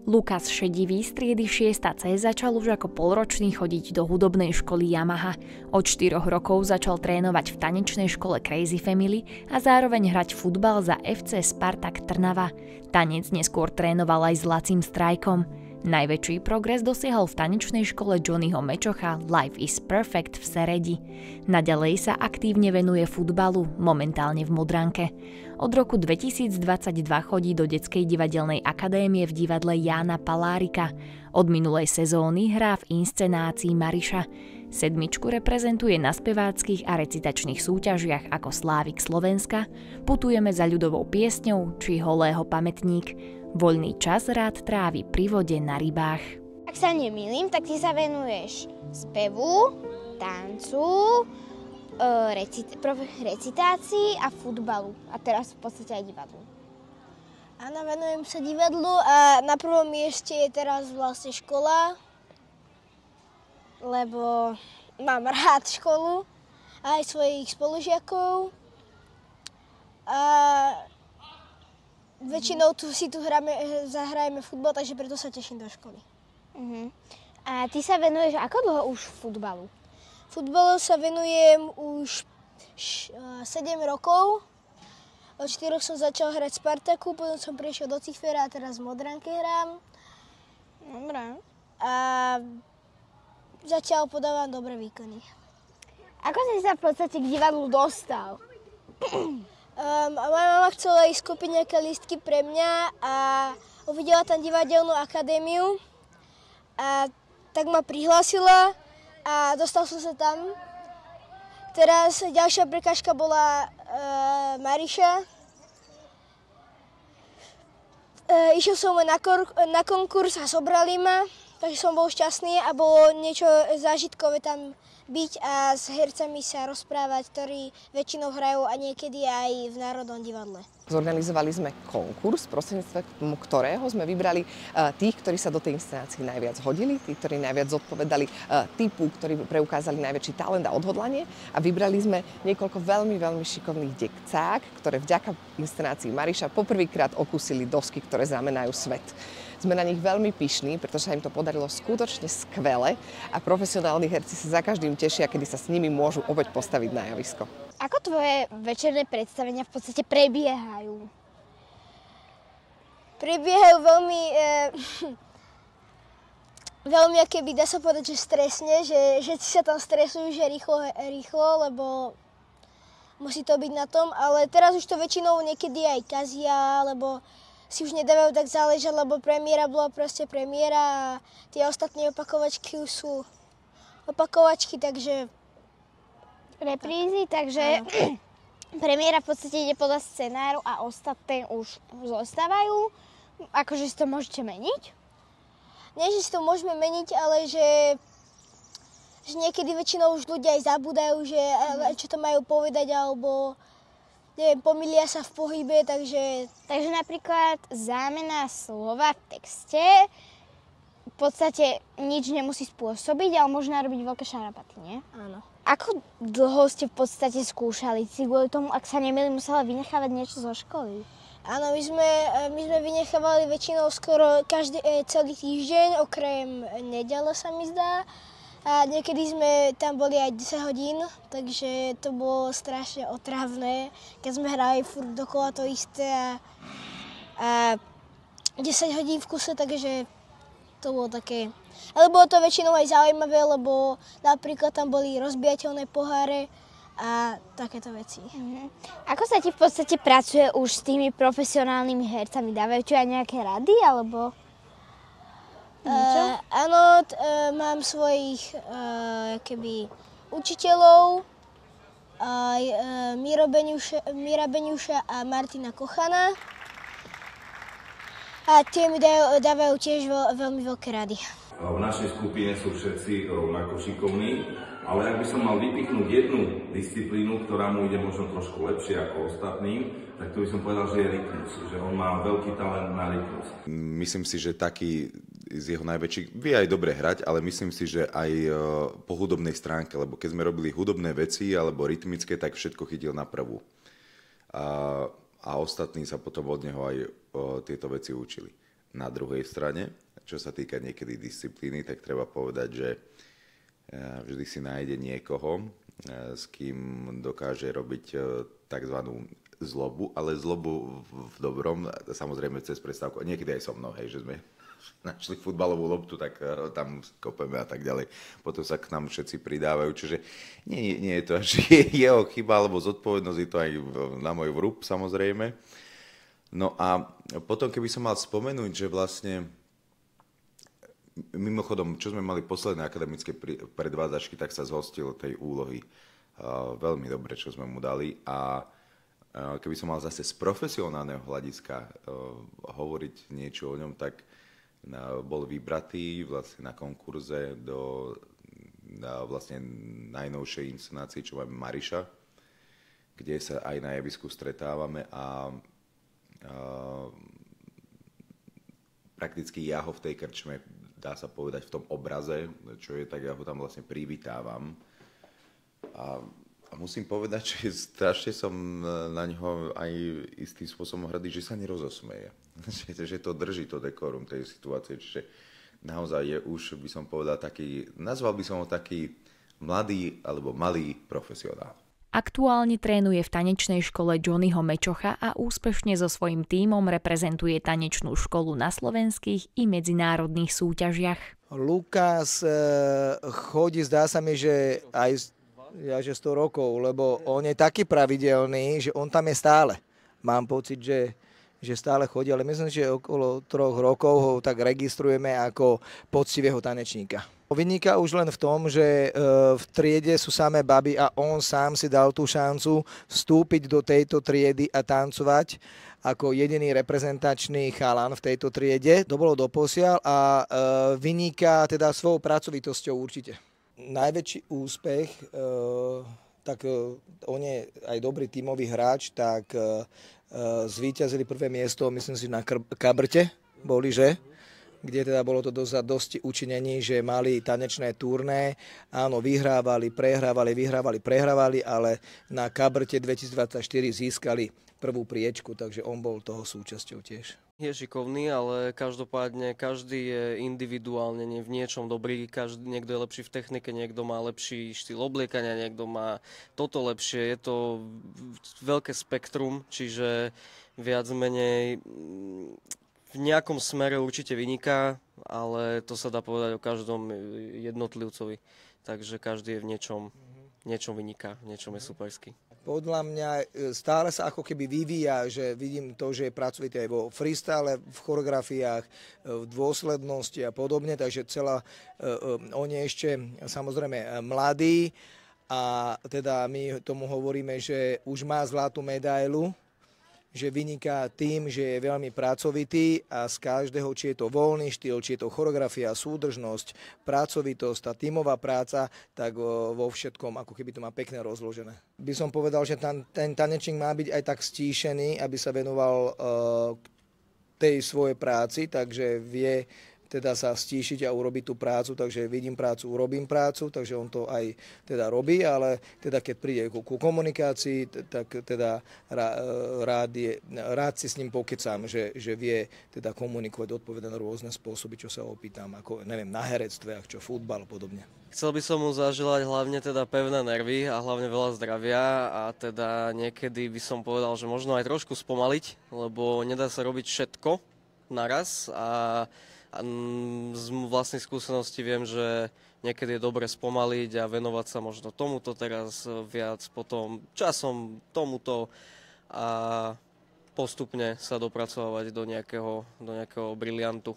Lukas Šedivý z triedy 6C začal už ako polročný chodiť do hudobnej školy Yamaha. Od 4 rokov začal trénovať v tanečnej škole Crazy Family a zároveň hrať futbal za FC Spartak Trnava. Tanec neskôr trénoval aj s Lacim Strajkom. Najväčší progres dosiahol v tanečnej škole Johnnyho Mečocha Life is Perfect v Seredi. Naďalej sa aktívne venuje futbalu, momentálne v Modranke. Od roku 2022 chodí do detskej divadelnej akadémie v divadle Jána Palárika. Od minulej sezóny hrá v inscenácii Mariša. Sedmičku reprezentuje na speváckych a recitačných súťažiach ako Slávik Slovenska, Putujeme za ľudovou piesňou či Holého pamätník. Voľný čas rád trávi pri vode na rybách. Ak sa nemýlim, tak ty sa venuješ spevu, tancu, recitácii a futbalu. A teraz v podstate aj divadlu. Áno, venujem sa divadlu a na prvom mieste je teraz vlastne škola, lebo mám rád školu a aj svojich spolužiakov. A väčšinou zahrajeme futbal, takže preto sa teším do školy. A ty sa venuješ ako dlho už futbalu? Futbalu sa venujem už 7 rokov. Od 4 som začal hrať v Spartaku, potom som prišiel do Cifera a teraz v Modranke hrám. Dobre. A zatiaľ podávam dobré výkony. Ako si sa v podstate k divadlu dostal? Moja mama chcela ísť kúpiť nejaké lístky pre mňa a uvidela tam divadelnú akadémiu. A tak ma prihlásila a dostal som sa tam. Teraz ďalšia prekážka bola Mariša. Išiel som na konkurs a zobrali ma, takže som bol šťastný a bolo niečo zážitkové tam byť a s hercami sa rozprávať, ktorí väčšinou hrajú a niekedy aj v Národnom divadle. Zorganizovali sme konkurs, prostredníctvom ktorého sme vybrali tých, ktorí sa do tej inscenácie najviac hodili, tí, ktorí najviac zodpovedali typu, ktorí preukázali najväčší talent a odhodlanie a vybrali sme niekoľko veľmi, veľmi šikovných dekcák, ktoré vďaka inscenácii Mariša poprvýkrát okúsili dosky, ktoré znamenajú svet. Sme na nich veľmi pyšní, pretože sa im to podarilo skutočne skvele a profesionálni herci sa za každým tešia, kedy sa s nimi môžu opäť postaviť na javisko. Ako tvoje večerné predstavenia v podstate prebiehajú? Prebiehajú veľmi akéby, dá sa povedať, že stresne, že všetci sa tam stresujú, že rýchlo, lebo musí to byť na tom, ale teraz už to väčšinou niekedy aj kazia, lebo si už nedávajú tak záležať, lebo premiéra bola proste premiéra a tie ostatné opakovačky už sú opakovačky, takže reprízy, takže premiéra v podstate ide podľa scenáru a ostatné už zostávajú. Akože si to môžete meniť? Nie, že si to môžeme meniť, ale že niekedy väčšinou už ľudia aj zabúdajú, že čo to majú povedať, alebo neviem, pomýlia sa v pohybe, takže... Takže napríklad zámena slova v texte v podstate nič nemusí spôsobiť, ale môže narobiť veľké šarapaty, nie? Áno. Ako dlho ste v podstate skúšali? Si kvôli tomu, ak sa nemýlim, musela vynechávať niečo zo školy? Áno, my sme vynechávali väčšinou skoro celý týždeň, okrem nedele sa mi zdá. A niekedy sme tam boli aj 10 hodín, takže to bolo strašne otrávne, keď sme hrali furt dokola to isté a 10 hodín v kuse, takže to bolo také. Ale bolo to väčšinou aj zaujímavé, lebo napríklad tam boli rozbijateľné poháre a takéto veci. Ako sa ti v podstate pracuje už s tými profesionálnymi hercami? Dávajú ti aj nejaké rady, alebo áno, mám svojich učiteľov, Míra Beňuša a Martina Kochana. A tie mi dávajú tiež veľmi veľké rady. V našej skupine sú všetci rovnako šikovní, ale ak by som mal vypichnúť jednu disciplínu, ktorá mu ide možno trošku lepšie ako ostatným, tak to by som povedal, že je rytmus, že on má veľký talent na rytmus. Myslím si, že taký z jeho najväčších vie aj dobre hrať, ale myslím si, že aj po hudobnej stránke, lebo keď sme robili hudobné veci alebo rytmické, tak všetko chytil na prvú. A ostatní sa potom od neho aj tieto veci učili. Na druhej strane, čo sa týka niekedy disciplíny, tak treba povedať, že vždy si nájde niekoho, s kým dokáže robiť tzv. Zlobu, ale zlobu v dobrom, samozrejme cez prestávku, niekedy aj so mnou, hej, že sme našli futbalovú loptu, tak tam kopeme a tak ďalej. Potom sa k nám všetci pridávajú, čiže nie je to až jeho chyba, alebo zodpovednosť, je to aj na môj vrúb, samozrejme. No a potom, keby som mal spomenúť, že vlastne mimochodom, čo sme mali posledné akademické predvádzačky, tak sa zhostil tej úlohy veľmi dobre, čo sme mu dali. A keby som mal zase z profesionálneho hľadiska hovoriť niečo o ňom, tak bol vybratý vlastne na konkurze do vlastne najnovšej inscenácii, čo máme Mariša, kde sa aj na javisku stretávame a prakticky ja ho v tej krčme, dá sa povedať, v tom obraze, čo je, tak ja ho tam vlastne privítávam. A musím povedať, že strašne som na ňo aj istým spôsobom hrdý, že sa nerozosmeje. Že to drží to dekorum tej situácie. Čiže naozaj je už, by som povedal, taký, nazval by som ho taký mladý alebo malý profesionál. Aktuálne trénuje v tanečnej škole Johnnyho Mečocha a úspešne so svojím tímom reprezentuje tanečnú školu na slovenských i medzinárodných súťažiach. Lukas chodí, zdá sa mi, že aj 100 rokov, lebo on je taký pravidelný, že on tam je stále. Mám pocit, že stále chodí, ale myslím, že okolo 3 rokov ho tak registrujeme ako poctivého tanečníka. Vyniká už len v tom, že v triede sú samé baby a on sám si dal tú šancu vstúpiť do tejto triedy a tancovať ako jediný reprezentačný chalan v tejto triede. To bolo doposiaľ a vyniká teda svojou pracovitosťou určite. Najväčší úspech, tak on je aj dobrý tímový hráč, tak zvíťazili prvé miesto, myslím si, na Kabrte boli, že? Kde teda bolo to dosť učinení, že mali tanečné turné, áno, vyhrávali, prehrávali, ale na Kabrte 2024 získali prvú priečku, takže on bol toho súčasťou tiež. Je šikovný, ale každopádne každý je individuálne v niečom dobrý. Niekto je lepší v technike, niekto má lepší štýl obliekania, niekto má toto lepšie. Je to veľké spektrum, čiže viac menej v nejakom smere určite vyniká, ale to sa dá povedať o každom jednotlivcovi. Takže každý je v niečom vyniká, v niečom je superský. Podľa mňa stále sa ako keby vyvíja, že vidím to, že je pracovitý aj vo freestyle, v choreografiách, v dôslednosti a podobne, takže on je ešte samozrejme mladý a teda my tomu hovoríme, že už má zlatú medailu, že vyniká tým, že je veľmi pracovitý a z každého, či je to voľný štýl, či je to choreografia, súdržnosť, pracovitosť, tá tímová práca, tak vo všetkom ako keby to má pekne rozložené. By som povedal, že ten tanečník má byť aj tak stíšený, aby sa venoval tej svojej práci, takže vie teda sa stíšiť a urobiť tú prácu, takže vidím prácu, urobím prácu, takže on to aj teda robí, ale teda keď príde ku komunikácii, tak teda rád si s ním pokecám, že vie teda komunikovať, odpovedať na rôzne spôsoby, čo sa opýtam, ako neviem, na herectve, čo futbal a podobne. Chcel by som mu zaželať hlavne teda pevné nervy a hlavne veľa zdravia a teda niekedy by som povedal, že možno aj trošku spomaliť, lebo nedá sa robiť všetko naraz a z vlastnej skúsenosti viem, že niekedy je dobre spomaliť a venovať sa možno tomuto teraz viac, potom časom tomuto a postupne sa dopracovať do nejakého briliantu.